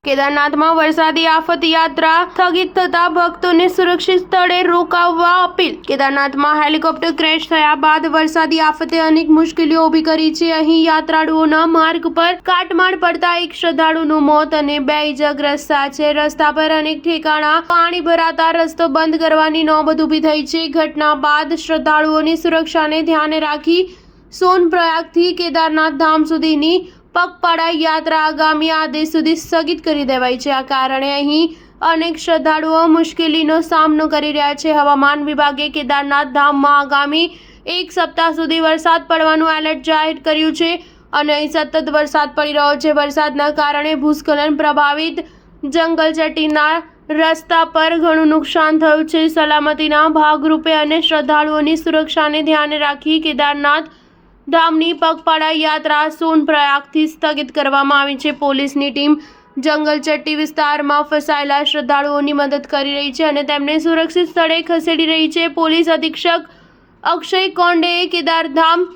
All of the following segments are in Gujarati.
કેદારનાથમાં વરસાદી આફત યાત્રા સ્થગિત થતા ભક્તોને સુરક્ષિત સ્થળે રોકાવવા અપીલ। કેદારનાથમાં હેલિકોપ્ટર ક્રેશ થયા બાદ વરસાદી આફતે અનેક મુશ્કેલીઓ ઊભી કરી છે। અહીં યાત્રાળુઓના માર્ગ પર કાટમાળ પડતા એક શ્રદ્ધાળુનું મોત અને 2 ઇજાગ્રસ્ત થયા છે। રસ્તા પર અનેક ઠેકાણા પાણી ભરાતા રસ્તો બંધ કરવાની નોબત ઊભી થઈ છે। ઘટના બાદ શ્રદ્ધાળુઓની સુરક્ષાને ધ્યાને રાખી સોનપ્રયાગથી કેદારનાથ ધામ સુધીની પગપાળા યાત્રા આગામી આદેશ સુધી સ્થગિત કરી દેવાઈ છે। આ કારણે અહીં અનેક શ્રદ્ધાળુઓ મુશ્કેલીનો સામનો કરી રહ્યા છે। હવામાન વિભાગે કેદારનાથ ધામમાં આગામી 1 સપ્તાહ સુધી વરસાદ પડવાનું એલર્ટ જાહેર કર્યું છે અને અહીં સતત વરસાદ પડી રહ્યો છે। વરસાદના કારણે ભૂસ્ખલન પ્રભાવિત જંગલચટ્ટીના રસ્તા પર ઘણું નુકસાન થયું છે। સલામતીના ભાગરૂપે અને શ્રદ્ધાળુઓની સુરક્ષાને ધ્યાને રાખી કેદારનાથ ધામની પગપાળા યાત્રા સોનપ્રયાગથી સ્થગિત કરવામાં આવી છે। પોલીસની ટીમ જંગલચટ્ટી વિસ્તારમાં ફસાયેલા શ્રદ્ધાળુઓની મદદ કરી રહી છે અને તેમને સુરક્ષિત સ્થળે ખસેડી રહી છે। પોલીસ અધિક્ષક અક્ષય કોંડેએ કેદારધામ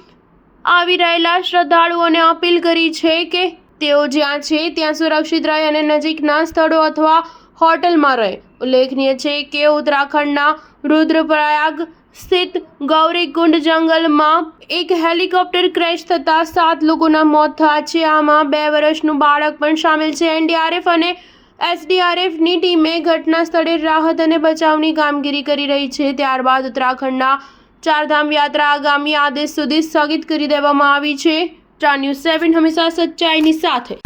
આવી રહેલા શ્રદ્ધાળુઓને અપીલ કરી છે કે તેઓ જ્યાં છે ત્યાં સુરક્ષિત રહે અને નજીકના સ્થળો અથવા હોટલમાં રહે। ઉલ્લેખનીય છે કે ઉત્તરાખંડના રુદ્રપ્રયાગ સ્થિત ગૌરીકુંડ જંગલમાં એક હેલિકોપ્ટર ક્રેશ થતાં 7 લોકોના મોત થયા છે। આમાં 2 વર્ષનું બાળક પણ સામેલ છે। એનડીઆરએફ અને એસડીઆરએફની ટીમે ઘટના સ્થળે રાહત અને બચાવની કામગીરી કરી રહી છે। ત્યારબાદ ઉત્તરાખંડના ચારધામ યાત્રા આગામી આદેશ સુધી સ્થગિત કરી દેવામાં આવી છે। સ્ટાર ન્યૂઝ 7 હંમેશા સચ્ચાઈની સાથે।